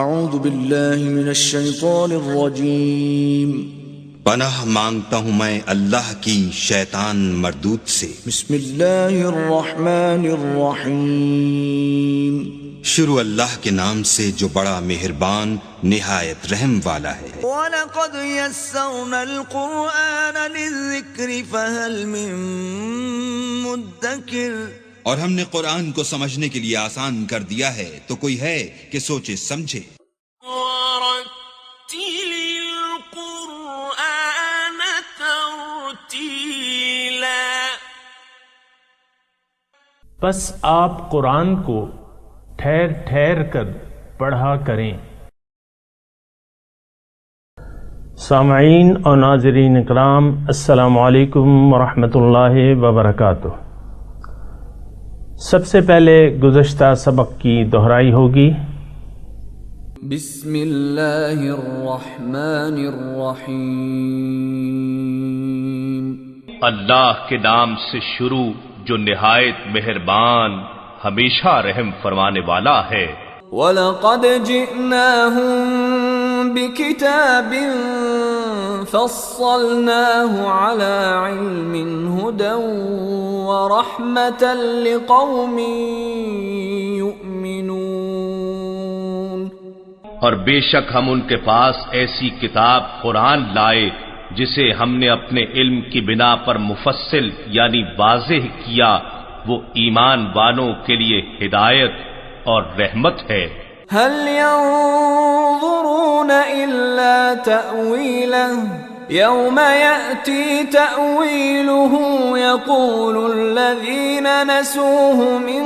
اعوذ باللہ من الشیطان الرجیم پناہ مانگتا ہوں میں اللہ کی شیطان مردود سے۔ بسم اللہ الرحمن الرحیم شروع اللہ کے نام سے جو بڑا مہربان نہایت رحم والا ہے۔ وَلَقَدْ يَسَّرْنَا الْقُرْآنَ لِلذِّكْرِ فَهَلْ مِن مُدَّكِرٍ، اور ہم نے قرآن کو سمجھنے کے لیے آسان کر دیا ہے، تو کوئی ہے کہ سوچے سمجھے۔ وَرَتِّلِ الْقُرْآنَ تَرْتِيلًا، بس آپ قرآن کو ٹھہر ٹھہر کر پڑھا کریں۔ سامعین اور ناظرین اکرام، السلام علیکم ورحمۃ اللہ وبرکاتہ۔ سب سے پہلے گزشتہ سبق کی دہرائی ہوگی۔ بسم اللہ الرحمن الرحیم، اللہ کے نام سے شروع جو نہایت مہربان ہمیشہ رحم فرمانے والا ہے۔ وَلَقَدْ جِئْنَاهُمْ بِكِتَابٍ فَصَّلْنَاهُ عَلَى عِلْمٍ هُدًى وَرَحْمَةً لِقَوْمٍ يُؤْمِنُونَ، اور بے شک ہم ان کے پاس ایسی کتاب قرآن لائے جسے ہم نے اپنے علم کی بنا پر مفصل یعنی واضح کیا، وہ ایمان والوں کے لیے ہدایت اور رحمت ہے۔ هل ينظرون إلا تأويله يوم يأتي تأويله يقول الذين نسوه من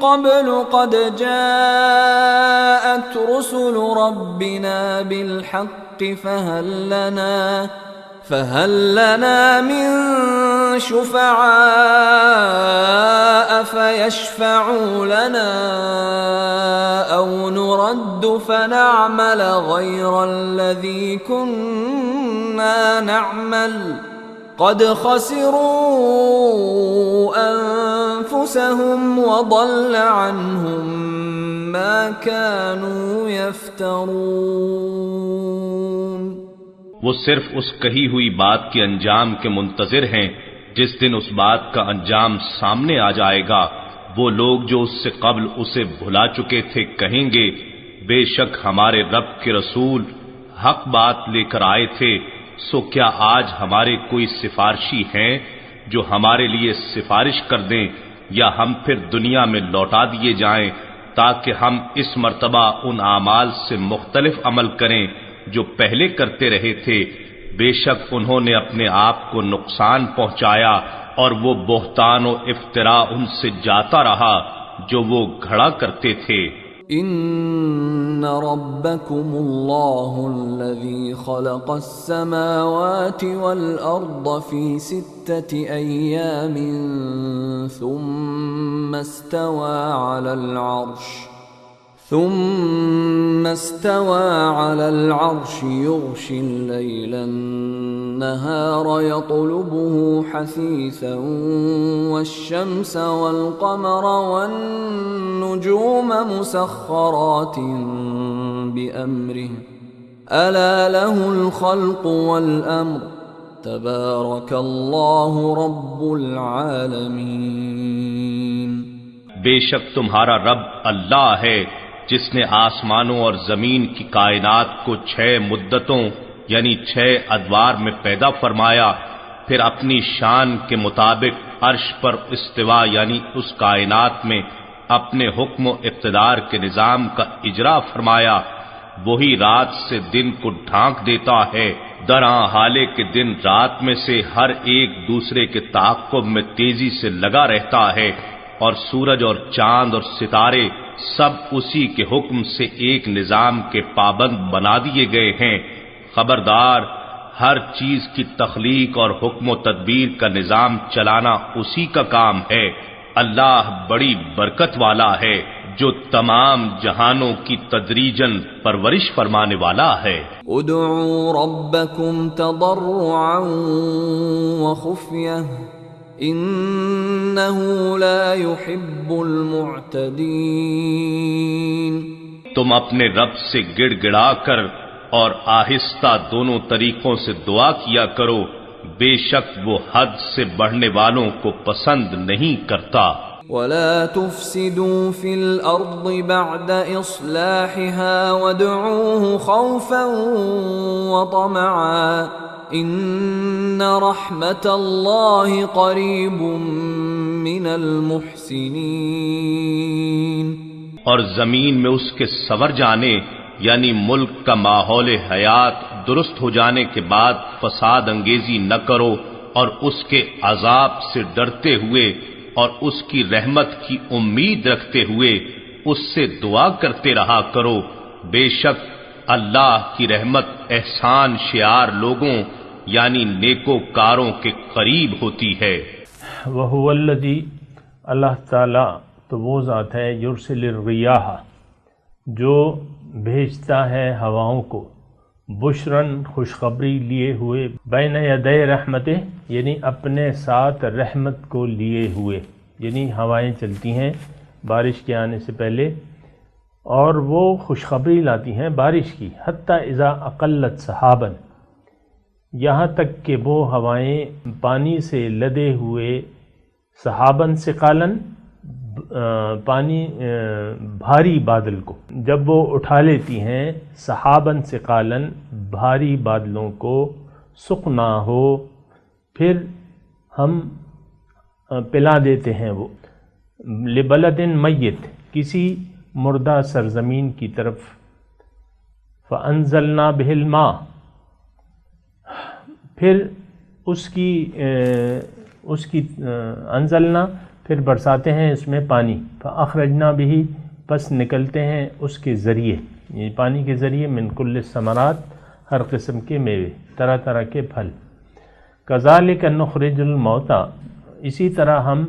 قبل قد جاءت رسل ربنا بالحق فهل لنا من شفعاء فيشفعوا لنا أو نرد فنعمل غير الذي كنا نعمل قد خسروا أنفسهم وضل عنهم ما كانوا يفترون۔ وہ صرف اس کہی ہوئی بات کے انجام کے منتظر ہیں جس دن اس بات کا انجام سامنے آ جائے گا۔ وہ لوگ جو اس سے قبل اسے بھلا چکے تھے کہیں گے، بے شک ہمارے رب کے رسول حق بات لے کر آئے تھے، سو کیا آج ہمارے کوئی سفارشی ہیں جو ہمارے لیے سفارش کر دیں، یا ہم پھر دنیا میں لوٹا دیے جائیں تاکہ ہم اس مرتبہ ان اعمال سے مختلف عمل کریں جو پہلے کرتے رہے تھے۔ بے شک انہوں نے اپنے آپ کو نقصان پہنچایا، اور وہ بہتان و افتراء ان سے جاتا رہا جو وہ گھڑا کرتے تھے۔ ان ربکم اللہ الذی خلق السماوات والارض فی 6 ایام ثم استوى على العرش يغشي الليل النهار يطلبه حثيثا والشمس والقمر والنجوم مسخرات بأمره ألا له الخلق والأمر تبارك الله رب العالمين۔ بے شک تمہارا رب اللہ ہے جس نے آسمانوں اور زمین کی کائنات کو 6 مدتوں یعنی 6 ادوار میں پیدا فرمایا، پھر اپنی شان کے مطابق عرش پر استوا یعنی اس کائنات میں اپنے حکم و اقتدار کے نظام کا اجرا فرمایا۔ وہی رات سے دن کو ڈھانک دیتا ہے، درآں حالے کے دن رات میں سے ہر ایک دوسرے کے تعاقب میں تیزی سے لگا رہتا ہے، اور سورج اور چاند اور ستارے سب اسی کے حکم سے ایک نظام کے پابند بنا دیے گئے ہیں۔ خبردار، ہر چیز کی تخلیق اور حکم و تدبیر کا نظام چلانا اسی کا کام ہے۔ اللہ بڑی برکت والا ہے جو تمام جہانوں کی تدریجاً پرورش فرمانے والا ہے۔ ادعوا ربکم تضرعا وخفیہ انه لا يحب المعتدین، تم اپنے رب سے گڑ گڑا کر اور آہستہ دونوں طریقوں سے دعا کیا کرو، بے شک وہ حد سے بڑھنے والوں کو پسند نہیں کرتا۔ ولا تفسدوا في الأرض بعد إصلاحها وادعوه خوفا وطمعا إن رحمة الله قريب من المحسنين۔ اور زمین میں اس کے سور جانے یعنی ملک کا ماحول حیات درست ہو جانے کے بعد فساد انگیزی نہ کرو، اور اس کے عذاب سے ڈرتے ہوئے اور اس کی رحمت کی امید رکھتے ہوئے اس سے دعا کرتے رہا کرو، بے شک اللہ کی رحمت احسان شیار لوگوں یعنی نیکوکاروں کے قریب ہوتی ہے۔ وَهُوَ الَّذِي، اللہ تعالیٰ تو وہ ذات ہے، یرسل الریاح، جو بھیجتا ہے ہواؤں کو، بشرن خوشخبری لیے ہوئے، بین یدی رحمت یعنی اپنے ساتھ رحمت کو لیے ہوئے، یعنی ہوائیں چلتی ہیں بارش کے آنے سے پہلے اور وہ خوشخبری لاتی ہیں بارش کی، حتی اذا اقلت سحابا، یہاں تک کہ وہ ہوائیں پانی سے لدے ہوئے، سحاباً ثقالاً پانی بھاری بادل کو جب وہ اٹھا لیتی ہیں، سحاباً ثقالاً بھاری بادلوں کو، سقنا ہو پھر ہم پلا دیتے ہیں وہ، لبلد میت کسی مردہ سرزمین کی طرف، فانزلنا بہ الماء پھر اس کی انزلنا پھر برساتے ہیں اس میں پانی، فاخرجنا بہ پس نکلتے ہیں اس کے ذریعے، یعنی پانی کے ذریعے، من کل الثمرات ہر قسم کے میوے، طرح طرح کے پھل، کذالک نخرج الموتى اسی طرح ہم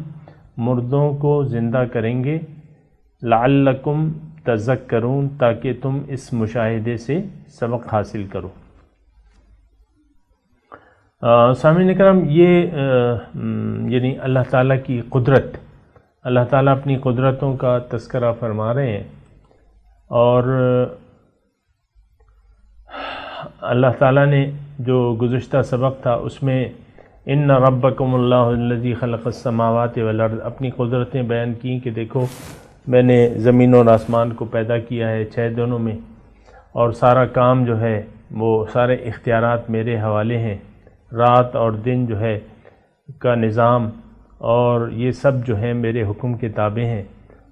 مردوں کو زندہ کریں گے، لعلکم تذکرون تاکہ تم اس مشاہدے سے سبق حاصل کرو۔ سامعین کرام، یہ یعنی اللہ تعالیٰ کی قدرت، اللہ تعالیٰ اپنی قدرتوں کا تذکرہ فرما رہے ہیں، اور اللہ تعالیٰ نے جو گزشتہ سبق تھا اس میں ان ربکم اللہ الذی خلق السماوات والارض اپنی قدرتیں بیان کی کہ دیکھو میں نے زمین اور آسمان کو پیدا کیا ہے 6 دنوں میں، اور سارا کام جو ہے وہ سارے اختیارات میرے حوالے ہیں، رات اور دن جو ہے کا نظام اور یہ سب جو ہیں میرے حکم کے تابع ہیں،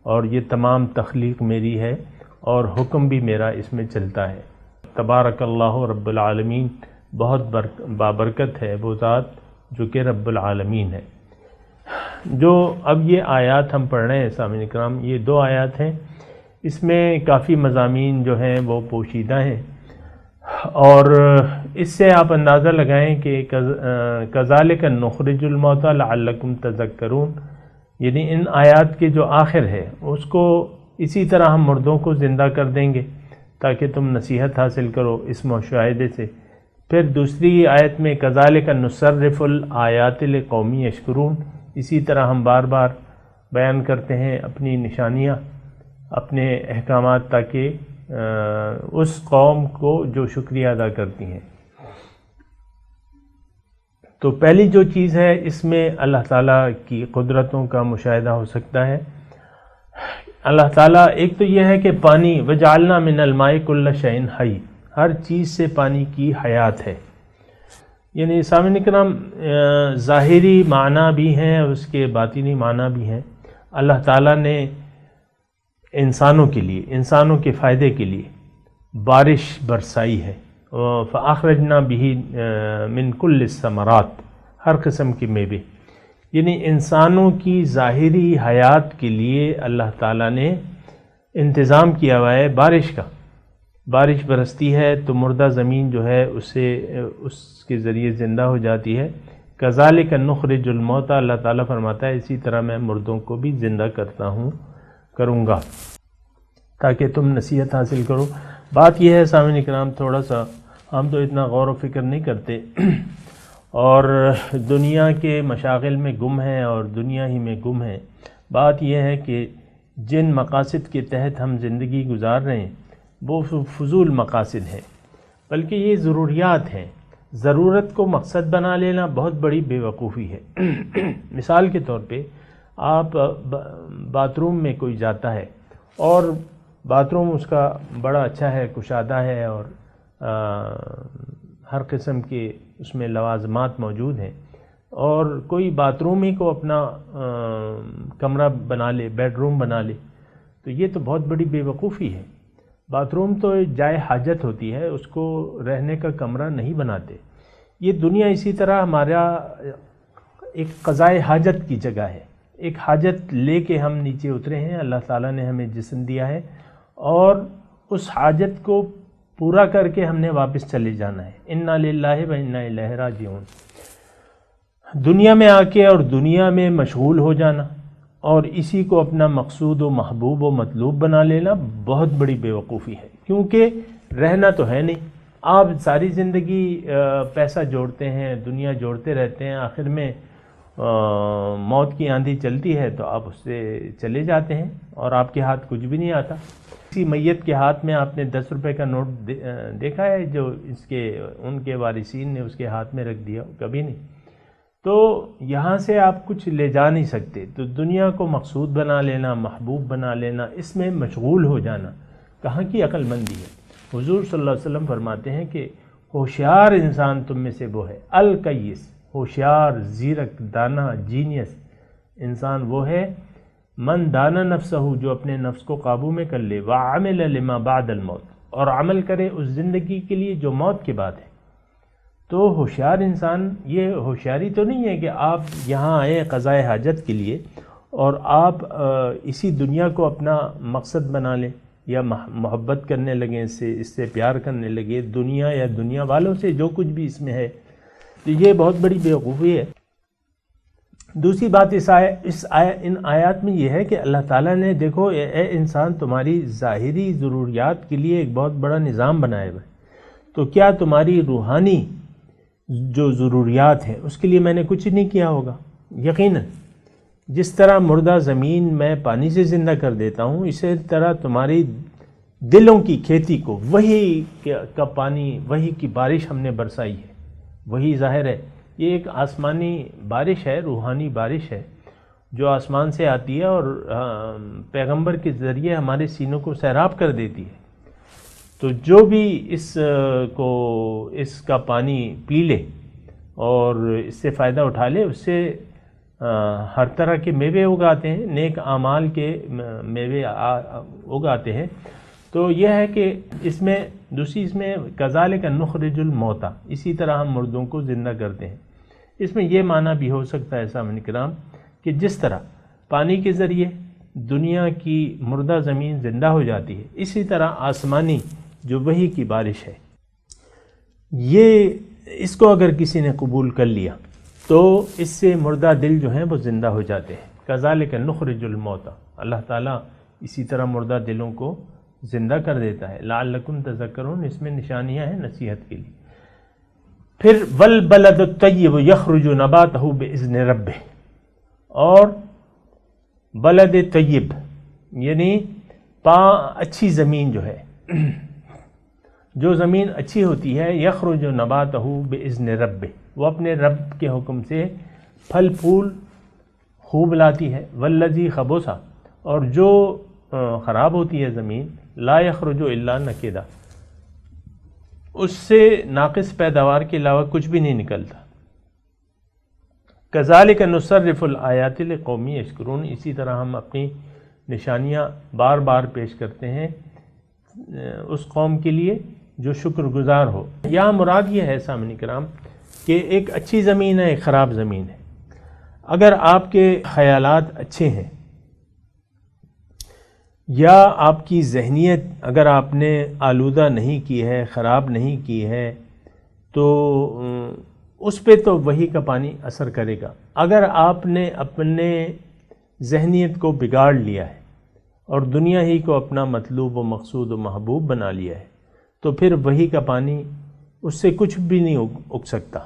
اور یہ تمام تخلیق میری ہے اور حکم بھی میرا اس میں چلتا ہے۔ تبارک اللہ رب العالمین، بہت بابرکت ہے وہ ذات جو کہ رب العالمین ہے۔ جو اب یہ آیات ہم پڑھ رہے ہیں سامعین کرام، یہ 2 آیات ہیں، اس میں کافی مضامین جو ہیں وہ پوشیدہ ہیں، اور اس سے آپ اندازہ لگائیں کہ کذالک نخرج الموتى لعلکم تذکرون، یعنی ان آیات کے جو آخر ہے اس کو اسی طرح ہم مردوں کو زندہ کر دیں گے تاکہ تم نصیحت حاصل کرو اس مشاہدے سے۔ پھر دوسری آیت میں کذالک نصرف الآیات لقوم یشکرون، اسی طرح ہم بار بار بیان کرتے ہیں اپنی نشانیاں، اپنے احکامات، تاکہ اس قوم کو جو شکریہ ادا کرتی ہیں۔ تو پہلی جو چیز ہے اس میں اللہ تعالیٰ کی قدرتوں کا مشاہدہ ہو سکتا ہے۔ اللہ تعالیٰ ایک تو یہ ہے کہ پانی، وجعلنا من الماء کل شیء حی، ہر چیز سے پانی کی حیات ہے، یعنی سامعین کرام ظاہری معنی بھی ہیں اور اس کے باطنی معنی بھی ہیں۔ اللہ تعالیٰ نے انسانوں کے لیے، انسانوں کے فائدے کے لیے بارش برسائی ہے، فَأَخْرَجْنَا بِهِ مِنْ كُلِّ الثَّمَرَاتِ، ہر قسم کے میوے، یعنی انسانوں کی ظاہری حیات کے لیے اللہ تعالیٰ نے انتظام کیا ہوا ہے بارش کا۔ بارش برستی ہے تو مردہ زمین جو ہے اس کے ذریعے زندہ ہو جاتی ہے۔ کذالک نخرج الموتى، اللہ تعالیٰ فرماتا ہے اسی طرح میں مردوں کو بھی زندہ کروں گا تاکہ تم نصیحت حاصل کرو۔ بات یہ ہے سامعین کرام، تھوڑا سا ہم تو اتنا غور و فکر نہیں کرتے اور دنیا کے مشاغل میں گم ہیں اور دنیا ہی میں گم ہیں۔ بات یہ ہے کہ جن مقاصد کے تحت ہم زندگی گزار رہے ہیں وہ فضول مقاصد ہیں، بلکہ یہ ضروریات ہیں۔ ضرورت کو مقصد بنا لینا بہت بڑی بے وقوفی ہے۔ مثال کے طور پہ آپ باتھ روم میں کوئی جاتا ہے اور باتھ روم اس کا بڑا اچھا ہے، کشادہ ہے، اور ہر قسم کے اس میں لوازمات موجود ہیں، اور کوئی باتھ روم ہی کو اپنا کمرہ بنا لے، بیڈ روم بنا لے، تو یہ تو بہت بڑی بے وقوفی ہے۔ باتھ روم تو جائے حاجت ہوتی ہے، اس کو رہنے کا کمرہ نہیں بناتے۔ یہ دنیا اسی طرح ہمارا ایک قضائے حاجت کی جگہ ہے۔ ایک حاجت لے کے ہم نیچے اترے ہیں، اللہ تعالیٰ نے ہمیں جسم دیا ہے، اور اس حاجت کو پورا کر کے ہم نے واپس چلے جانا ہے۔ انا للہ و انا الیہ راجعون۔ دنیا میں آ کے اور دنیا میں مشغول ہو جانا اور اسی کو اپنا مقصود و محبوب و مطلوب بنا لینا بہت بڑی بے وقوفی ہے، کیونکہ رہنا تو ہے نہیں۔ آپ ساری زندگی پیسہ جوڑتے ہیں، دنیا جوڑتے رہتے ہیں، آخر میں موت کی آندھی چلتی ہے تو آپ اس سے چلے جاتے ہیں اور آپ کے ہاتھ کچھ بھی نہیں آتا۔ کسی میت کے ہاتھ میں آپ نے 10 روپے کا نوٹ دیکھا ہے جو ان کے وارثین نے اس کے ہاتھ میں رکھ دیا؟ کبھی نہیں۔ تو یہاں سے آپ کچھ لے جا نہیں سکتے۔ تو دنیا کو مقصود بنا لینا، محبوب بنا لینا، اس میں مشغول ہو جانا کہاں کی عقل مندی ہے؟ حضور صلی اللہ علیہ وسلم فرماتے ہیں کہ ہوشیار انسان تم میں سے وہ ہے، الکیس، ہوشیار، زیرک، دانا، جینیس انسان وہ ہے، من دانا نفسہ، جو اپنے نفس کو قابو میں کر لے، وعمل لما بعد الموت، اور عمل کرے اس زندگی کے لیے جو موت کے بعد ہے۔ تو ہوشیار انسان، یہ ہوشیاری تو نہیں ہے کہ آپ یہاں آئے قضائے حاجت کے لیے اور آپ اسی دنیا کو اپنا مقصد بنا لیں یا محبت کرنے لگیں، اس سے پیار کرنے لگے، دنیا یا دنیا والوں سے، جو کچھ بھی اس میں ہے۔ تو یہ بہت بڑی بیوقوفی ہے۔ دوسری بات ان آیات میں یہ ہے کہ اللہ تعالیٰ نے، دیکھو اے انسان، تمہاری ظاہری ضروریات کے لیے ایک بہت بڑا نظام بنایا ہوا ہے، تو کیا تمہاری روحانی جو ضروریات ہیں اس کے لیے میں نے کچھ نہیں کیا ہوگا؟ یقیناً جس طرح مردہ زمین میں پانی سے زندہ کر دیتا ہوں، اسی طرح تمہاری دلوں کی کھیتی کو وہی کا پانی، وہی کی بارش ہم نے برسائی ہے۔ وہی ظاہر ہے، یہ ایک آسمانی بارش ہے، روحانی بارش ہے جو آسمان سے آتی ہے اور پیغمبر کے ذریعے ہمارے سینوں کو سیراب کر دیتی ہے۔ تو جو بھی اس کا پانی پی لے اور اس سے فائدہ اٹھا لے، اس سے ہر طرح کے میوے اگاتے ہیں، نیک اعمال کے میوے اگاتے ہیں۔ تو یہ ہے کہ اس میں کذالک نخرج الموتیٰ، اسی طرح ہم مردوں کو زندہ کرتے ہیں۔ اس میں یہ معنی بھی ہو سکتا ہے سامعین کرام کہ جس طرح پانی کے ذریعے دنیا کی مردہ زمین زندہ ہو جاتی ہے، اسی طرح آسمانی جو وحی کی بارش ہے، اس کو اگر کسی نے قبول کر لیا تو اس سے مردہ دل جو ہیں وہ زندہ ہو جاتے ہیں۔ کذالک نخرج الموتیٰ، اللہ تعالیٰ اسی طرح مردہ دلوں کو زندہ کر دیتا ہے۔ لعلکم تذکرون، اس میں نشانیاں ہیں نصیحت کے لیے۔ پھر والبلد الطیب یخرج نباتہ باذن ربہ، اور بلد طیب یعنی اچھی زمین جو ہے، جو زمین اچھی ہوتی ہے، یخرج نباتہ باذن ربہ، وہ اپنے رب کے حکم سے پھل پھول خوب لاتی ہے۔ والذی خبث، اور جو خراب ہوتی ہے زمین، لا یخرج الا نکدا، اس سے ناقص پیداوار کے علاوہ کچھ بھی نہیں نکلتا۔ کذالک نصرف الآیات لقوم یشکرون، اسی طرح ہم اپنی نشانیاں بار بار پیش کرتے ہیں اس قوم کے لیے جو شکر گزار ہو۔ یہاں مراد یہ ہے سامعین کرام کہ ایک اچھی زمین ہے، ایک خراب زمین ہے۔ اگر آپ کے خیالات اچھے ہیں یا آپ کی ذہنیت اگر آپ نے آلودہ نہیں کی ہے، خراب نہیں کی ہے، تو اس پہ تو وحی کا پانی اثر کرے گا۔ اگر آپ نے اپنے ذہنیت کو بگاڑ لیا ہے اور دنیا ہی کو اپنا مطلوب و مقصود و محبوب بنا لیا ہے، تو پھر وحی کا پانی اس سے کچھ بھی نہیں اگ سکتا۔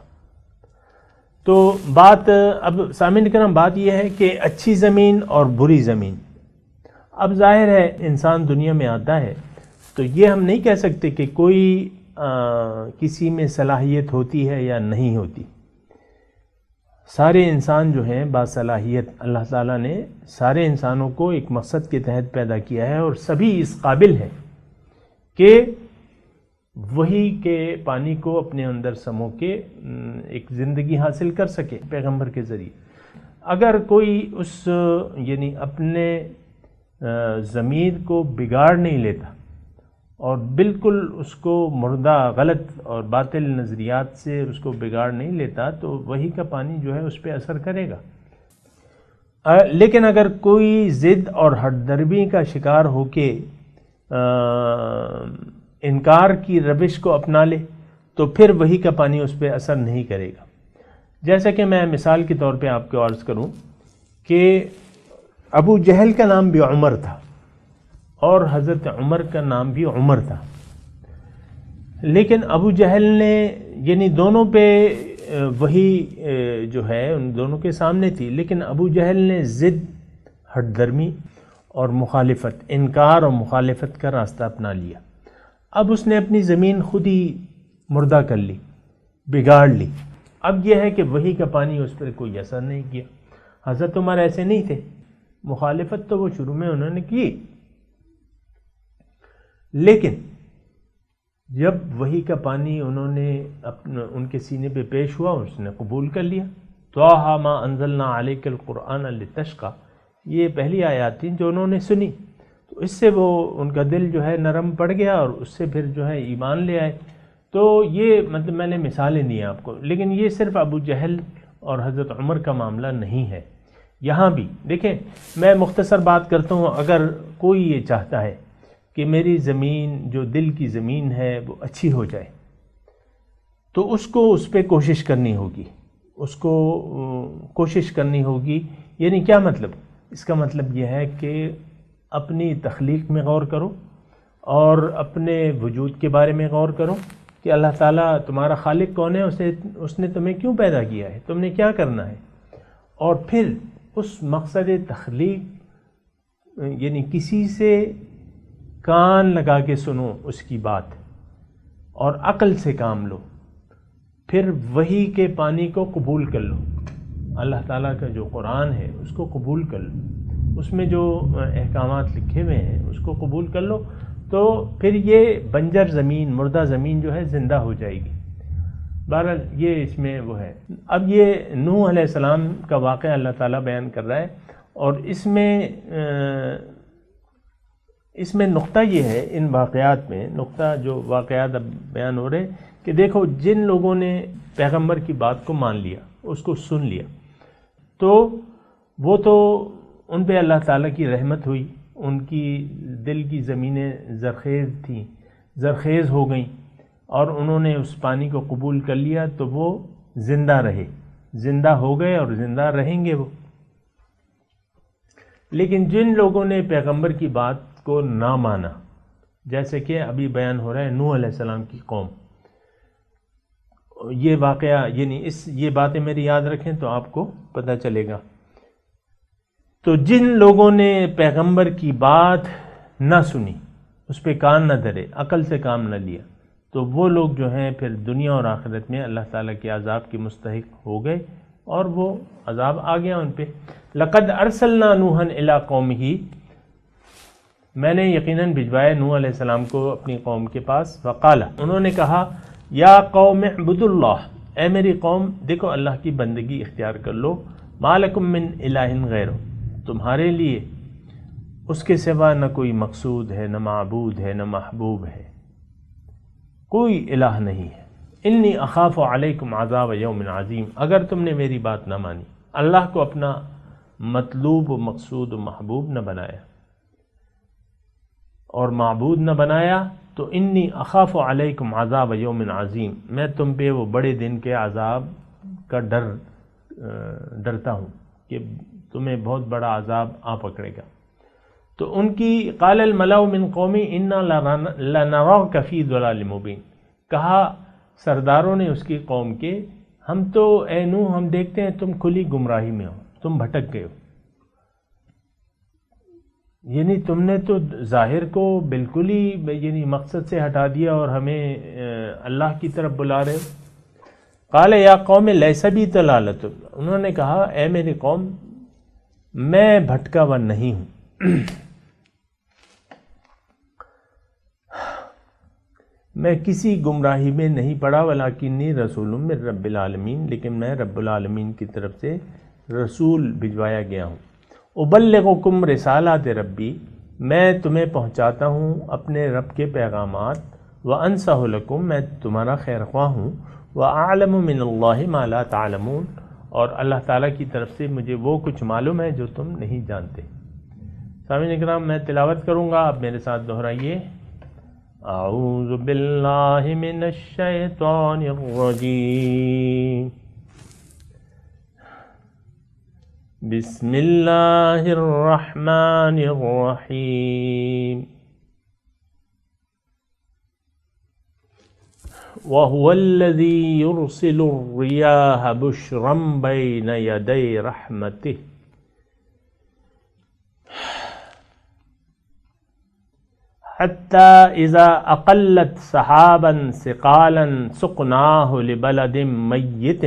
تو اب سامعین کرام بات یہ ہے کہ اچھی زمین اور بری زمین۔ اب ظاہر ہے انسان دنیا میں آتا ہے تو یہ ہم نہیں کہہ سکتے کہ کوئی کسی میں صلاحیت ہوتی ہے یا نہیں ہوتی. سارے انسان جو ہیں باصلاحیت، اللہ تعالیٰ نے سارے انسانوں کو ایک مقصد کے تحت پیدا کیا ہے، اور سبھی اس قابل ہیں کہ وہی کے پانی کو اپنے اندر سمو کے ایک زندگی حاصل کر سکے پیغمبر کے ذریعے. اگر کوئی اس یعنی اپنے ضمیر کو بگاڑ نہیں لیتا اور بالکل اس کو مردہ غلط اور باطل نظریات سے اس کو بگاڑ نہیں لیتا تو وہی کا پانی جو ہے اس پہ اثر کرے گا. لیکن اگر کوئی ضد اور ہٹ درمی کا شکار ہو کے انکار کی روش کو اپنا لے تو پھر وہی کا پانی اس پہ اثر نہیں کرے گا. جیسا کہ میں مثال کے طور پہ آپ کو عرض کروں کہ ابو جہل کا نام بھی عمر تھا اور حضرت عمر کا نام بھی عمر تھا، لیکن ابو جہل نے یعنی دونوں پہ وہی جو ہے ان دونوں کے سامنے تھی، لیکن ابو جہل نے ضد، ہٹ درمی اور مخالفت، انکار اور مخالفت کا راستہ اپنا لیا. اب اس نے اپنی زمین خود ہی مردہ کر لی، بگاڑ لی. اب یہ ہے کہ وہی کا پانی اس پر کوئی اثر نہیں کیا. حضرت عمر ایسے نہیں تھے، مخالفت تو وہ شروع میں انہوں نے کی، لیکن جب وحی کا پانی انہوں نے ان کے سینے پہ پیش ہوا اس نے قبول کر لیا. طٰہٰ مَا أَنزَلْنَا عَلَيْكَ الْقُرْآنَ لِتَشْقَىٰ، یہ پہلی آیات تھیں جو انہوں نے سنی، تو اس سے وہ ان کا دل جو ہے نرم پڑ گیا اور اس سے پھر جو ہے ایمان لے آئے. تو یہ مطلب میں نے مثالیں دی آپ کو، لیکن یہ صرف ابو جہل اور حضرت عمر کا معاملہ نہیں ہے. یہاں بھی دیکھیں، میں مختصر بات کرتا ہوں. اگر کوئی یہ چاہتا ہے کہ میری زمین جو دل کی زمین ہے وہ اچھی ہو جائے تو اس کو اس پہ کوشش کرنی ہوگی، اس کو کوشش کرنی ہوگی. یعنی کیا مطلب؟ اس کا مطلب یہ ہے کہ اپنی تخلیق میں غور کرو اور اپنے وجود کے بارے میں غور کرو کہ اللہ تعالیٰ تمہارا خالق کون ہے، اس نے تمہیں کیوں پیدا کیا ہے، تم نے کیا کرنا ہے، اور پھر اس مقصد تخلیق یعنی کسی سے کان لگا کے سنو اس کی بات اور عقل سے کام لو. پھر وحی کے پانی کو قبول کر لو، اللہ تعالیٰ کا جو قرآن ہے اس کو قبول کر لو، اس میں جو احکامات لکھے ہوئے ہیں اس کو قبول کر لو، تو پھر یہ بنجر زمین، مردہ زمین جو ہے زندہ ہو جائے گی. بہرحال یہ اس میں وہ ہے. اب یہ نوح علیہ السلام کا واقعہ اللہ تعالیٰ بیان کر رہا ہے، اور اس میں نقطہ یہ ہے، ان واقعات میں نقطہ جو واقعات اب بیان ہو رہے کہ دیکھو جن لوگوں نے پیغمبر کی بات کو مان لیا، اس کو سن لیا، تو وہ تو ان پہ اللہ تعالیٰ کی رحمت ہوئی، ان کی دل کی زمینیں زرخیز تھیں، زرخیز ہو گئیں، اور انہوں نے اس پانی کو قبول کر لیا تو وہ زندہ رہے، زندہ ہو گئے اور زندہ رہیں گے وہ. لیکن جن لوگوں نے پیغمبر کی بات کو نہ مانا، جیسے کہ ابھی بیان ہو رہا ہے نوح علیہ السلام کی قوم، یہ واقعہ یعنی یہ باتیں میری یاد رکھیں تو آپ کو پتہ چلے گا. تو جن لوگوں نے پیغمبر کی بات نہ سنی، اس پہ کان نہ دھرے، عقل سے کام نہ لیا، تو وہ لوگ جو ہیں پھر دنیا اور آخرت میں اللہ تعالیٰ کے عذاب کے مستحق ہو گئے، اور وہ عذاب آ گیا ان پہ. لقد ارسلنا نوحا الی قومہ، میں نے یقیناً بھجوایا نوح علیہ السلام کو اپنی قوم کے پاس. وقال، انہوں نے کہا، یا قوم اعبدوا اللہ، اے میری قوم دیکھو اللہ کی بندگی اختیار کر لو. ما لکم من الہ غیرہ، تمہارے لیے اس کے سوا نہ کوئی مقصود ہے، نہ معبود ہے، نہ محبوب ہے، کوئی الہ نہیں ہے. انی اخاف علیکم عذاب یوم عظیم، اگر تم نے میری بات نہ مانی، اللہ کو اپنا مطلوب و مقصود و محبوب نہ بنایا اور معبود نہ بنایا، تو انی اخاف علیکم عذاب یوم عظیم، میں تم پہ وہ بڑے دن کے عذاب کا ڈرتا ہوں کہ تمہیں بہت بڑا عذاب آ پکڑے گا. تو ان کی قال الملأ من قومی انا لنراک فی ضلال مبین، کہا سرداروں نے اس کی قوم کے، ہم تو اے نوح ہم دیکھتے ہیں تم کھلی گمراہی میں ہو، تم بھٹک گئے ہو. یعنی تم نے تو ظاہر کو بالکل ہی یعنی مقصد سے ہٹا دیا اور ہمیں اللہ کی طرف بلا رہے ہو۔ قال یا قوم لیس بی ضلالۃ، انہوں نے کہا اے میری قوم میں بھٹکا ہوا نہیں ہوں، میں کسی گمراہی میں نہیں پڑا، ولکنی رسول من رب العالمین، لیکن میں رب العالمین کی طرف سے رسول بھجوایا گیا ہوں۔ ابلغکم رسالات ربی، میں تمہیں پہنچاتا ہوں اپنے رب کے پیغامات، وانصح لکم، میں تمہارا خیر خواہ ہوں، واعلم من اللہ ما لا تعلمون، اور اللہ تعالیٰ کی طرف سے مجھے وہ کچھ معلوم ہے جو تم نہیں جانتے۔ سامعین کرام میں تلاوت کروں گا، آپ میرے ساتھ دہرائیے۔ اعوذ باللہ من الشیطان الرجیم، بسم اللہ الرحمن الرحیم، وهو الذی یرسل الریاح بشرا بین یدی رحمته حتی اذا اقلت سحابا ثقالا سقناہ لبلد میت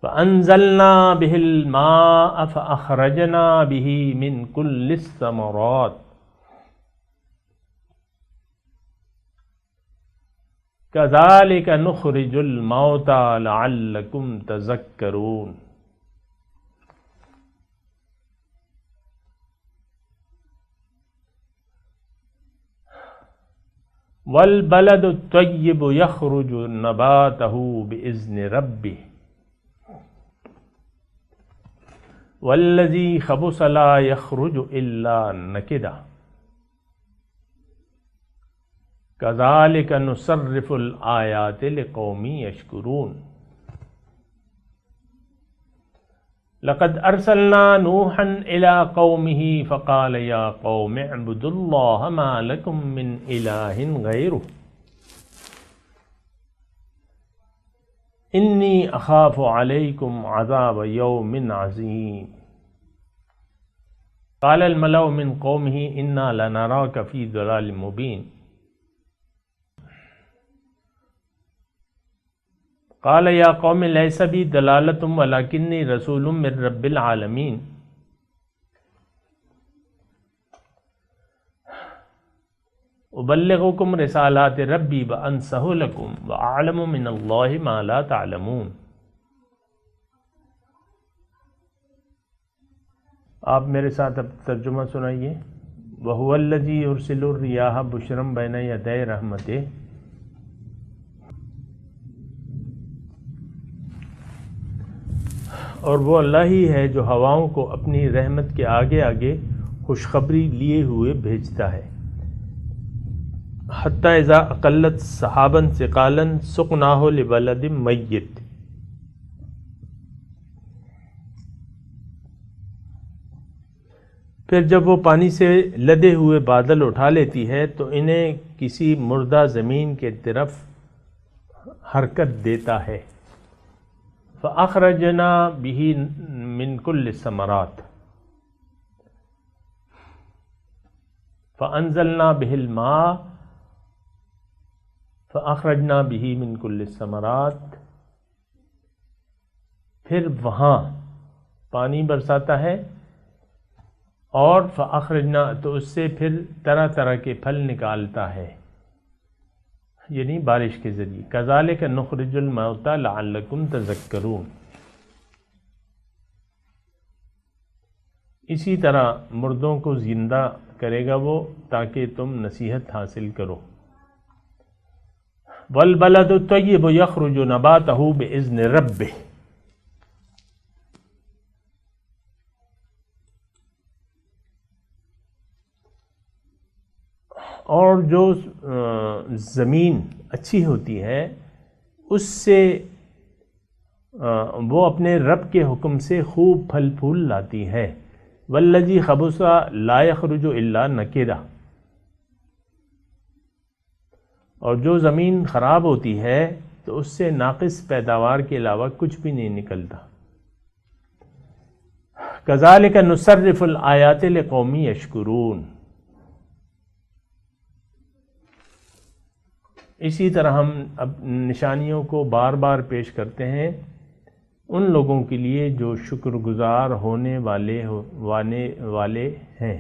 فأنزلنا به الماء فأخرجنا به من كل الثمرات كذلك نخرج الموتى لعلكم تذكرون۔ والبلد الطيب يخرج نباته بإذن ربه والذي خبث لا يخرج إلا نكدا كذلك نصرف الآيات لقوم يشكرون۔ لقد أرسلنا نوحا إلى قومه فقال يا قوم اعبدوا الله ما لكم من إله غيره إني أخاف عليكم عذاب يوم عظيم۔ قال الملأ من قومه إنا لنراك في ضلال مبين قال یا قوم لیس بی ضلالۃ ولکنی رسول من رب العالمین۔ ابلغکم رسالات ربی وانصح لکم واعلم من اللہ ما لا تعلمون۔ آپ میرے ساتھ اب ترجمہ سنائیے۔ وَهُوَ الَّذِي يُرْسِلُ الرِّيَاحَ بُشْرًا بَيْنَ يَدَيْ رَحْمَتِهِ، اور وہ اللہ ہی ہے جو ہواؤں کو اپنی رحمت کے آگے آگے خوشخبری لیے ہوئے بھیجتا ہے۔ حتی اذا اقلت سحابا ثقالا سقناہ لبلد میت، پھر جب وہ پانی سے لدے ہوئے بادل اٹھا لیتی ہے تو انہیں کسی مردہ زمین کے طرف حرکت دیتا ہے۔ فأخرجنا به من كل الثمرات فأنزلنا به الماء فأخرجنا به من كل الثمرات، پھر وہاں پانی برساتا ہے اور فأخرجنا تو اس سے پھر طرح طرح کے پھل نکالتا ہے، یعنی بارش کے ذریعے۔ کذالک نخرج الموتى لعلکم تذکرون، اسی طرح مردوں کو زندہ کرے گا وہ تاکہ تم نصیحت حاصل کرو۔ والبلد الطیب یخرج نباتہ بإذن ربہ، اور جو زمین اچھی ہوتی ہے اس سے وہ اپنے رب کے حکم سے خوب پھل پھول لاتی ہے۔ والذی خبث لا یخرج الا نکدا، اور جو زمین خراب ہوتی ہے تو اس سے ناقص پیداوار کے علاوہ کچھ بھی نہیں نکلتا۔ کذالک نصرف الآیات لقوم یشکرون، اسی طرح ہم نشانیوں کو بار بار پیش کرتے ہیں ان لوگوں کے لیے جو شکر گزار ہونے والے ہیں.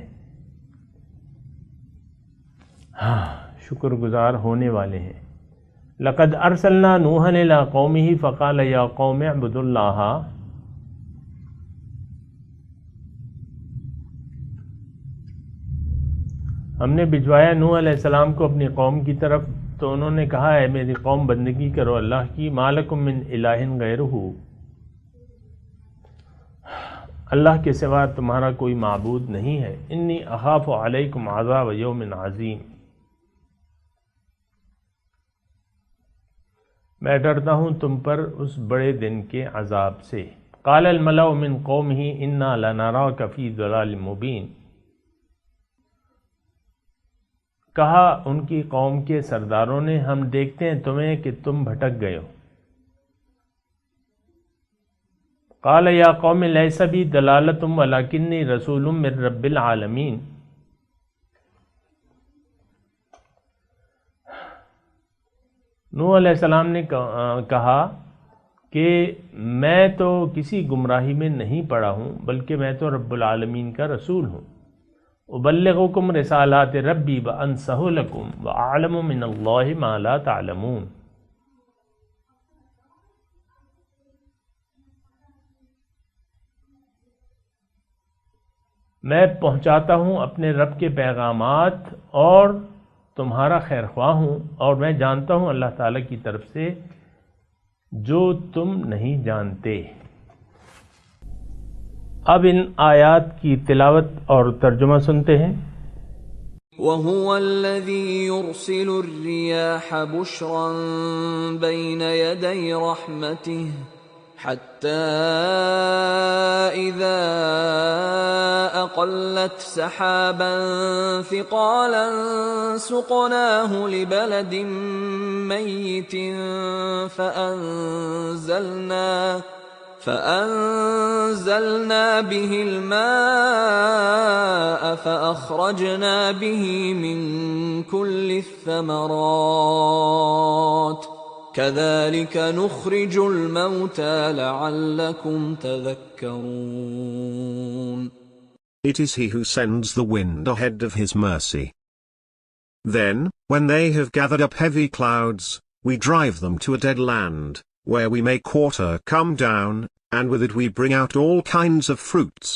شکر گزار ہونے والے ہیں. لقد ارسلنا نوحا الی قومہ فقال یا قوم اعبدوا اللہ، ہم نے بھجوایا نوح علیہ السلام کو اپنی قوم کی طرف، تو انہوں نے کہا ہے میری قوم بندگی کرو اللہ کی، ما لکم من الہ غیرہ، اللہ کے سوا تمہارا کوئی معبود نہیں ہے. انی اخاف علیکم عذاب یوم عظیم، میں ڈرتا ہوں تم پر اس بڑے دن کے عذاب سے. قال الملأ من قومہ انا لنراک فی ضلال مبین، کہا ان کی قوم کے سرداروں نے ہم دیکھتے ہیں تمہیں کہ تم بھٹک گئے ہو. قال یا قوم لیس بی ضلالۃ ولکنی رسول من رب العالمین، نوح علیہ السلام نے کہا کہ میں تو کسی گمراہی میں نہیں پڑا ہوں، بلکہ میں تو رب العالمین کا رسول ہوں. ابلغکم رسالات ربی وانصح لکم واعلم من اللہ ما لا تعلمون، میں پہنچاتا ہوں اپنے رب کے پیغامات اور تمہارا خیر خواہ ہوں، اور میں جانتا ہوں اللہ تعالیٰ کی طرف سے جو تم نہیں جانتے. اب ان آیات کی تلاوت اور ترجمہ سنتے ہیں. وَهُوَ الَّذِي يُرْسِلُ الرِّيَاحَ بُشْرًا بَيْنَ يَدَيْ رَحْمَتِهِ حَتَّى إِذَا أَقَلَّتْ سَحَابًا ثِقَالًا سُقْنَاهُ لِبَلَدٍ مَّيِّتٍ فأنزلنا به الماء فأخرجنا به من كل الثمرات كذلك نخرج الموتى لعلكم تذكرون. It is he who sends the wind ahead of his mercy. Then, when they have gathered up heavy clouds, we drive them to a dead land, where we make water come down, and with it we bring out all kinds of fruits.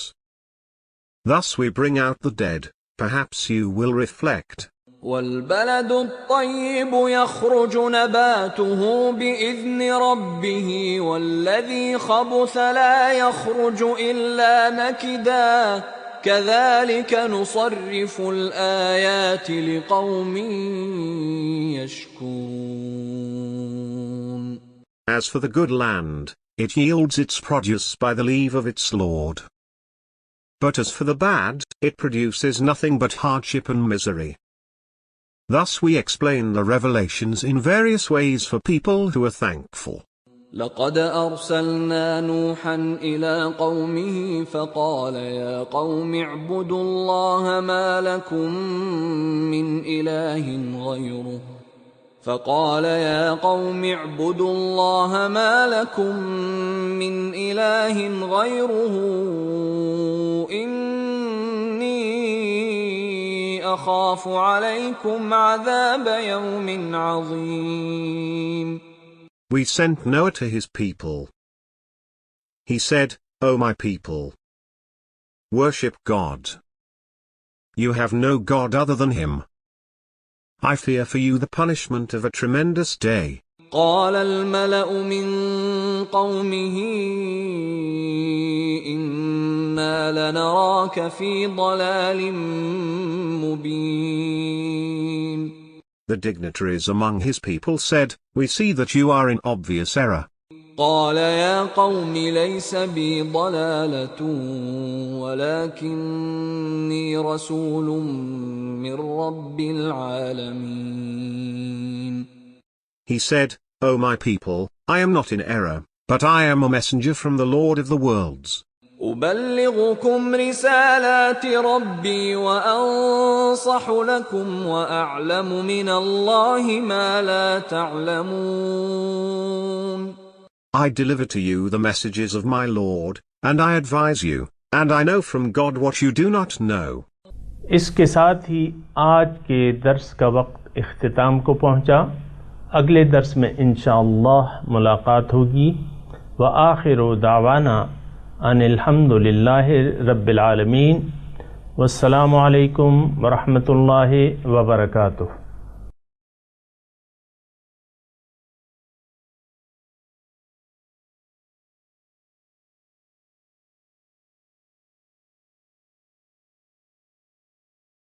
Thus we bring out the dead, perhaps you will reflect. وَالْبَلَدُ الطَّيِّبُ يَخْرُجُ نَبَاتُهُ بِإِذْنِ رَبِّهِ وَالَّذِي خَبُثَ لَا يَخْرُجُ إِلَّا نَكِدًا كَذَلِكَ نُصَرِّفُ الْآيَاتِ لِقَوْمٍ يَشْكُرُونَ. As for the good land, it yields its produce by the leave of its Lord. But as for the bad, it produces nothing but hardship and misery. Thus we explain the revelations in various ways for people who are thankful. لقد أرسلنا نوحا إلى قومه فقال يا قوم اعبدوا الله ما لكم من إله غيره فقال يا قوم اعبدوا الله ما لكم من إله غيره إني أخاف عليكم عذاب يوم عظيم. We sent Noah to his people. He said, O my people, worship God. You have no God other than him. I fear for you the punishment of a tremendous day. قال الملأ من قومه إنا لنراك في ضلال مبين. The dignitaries among his people said, we see that you are in obvious error. قال يا قوم ليس بي ضلالة ولكني رسول من رب العالمين. He said, O my people, I am not in error, but I am a messenger from the Lord of the worlds. أبلغكم رسالات ربي وأنصح لكم وأعلم من الله ما لا تعلمون. I deliver to you the messages of my Lord, and I advise you, and I know from God what you do not know. اس کے ساتھ ہی آج کے درس کا وقت اختتام کو پہنچا. اگلے درس میں انشاءاللہ ملاقات ہوگی. وآخر دعوانا ان الحمد للہ رب العالمین. والسلام علیکم ورحمۃ اللہ وبرکاتہ.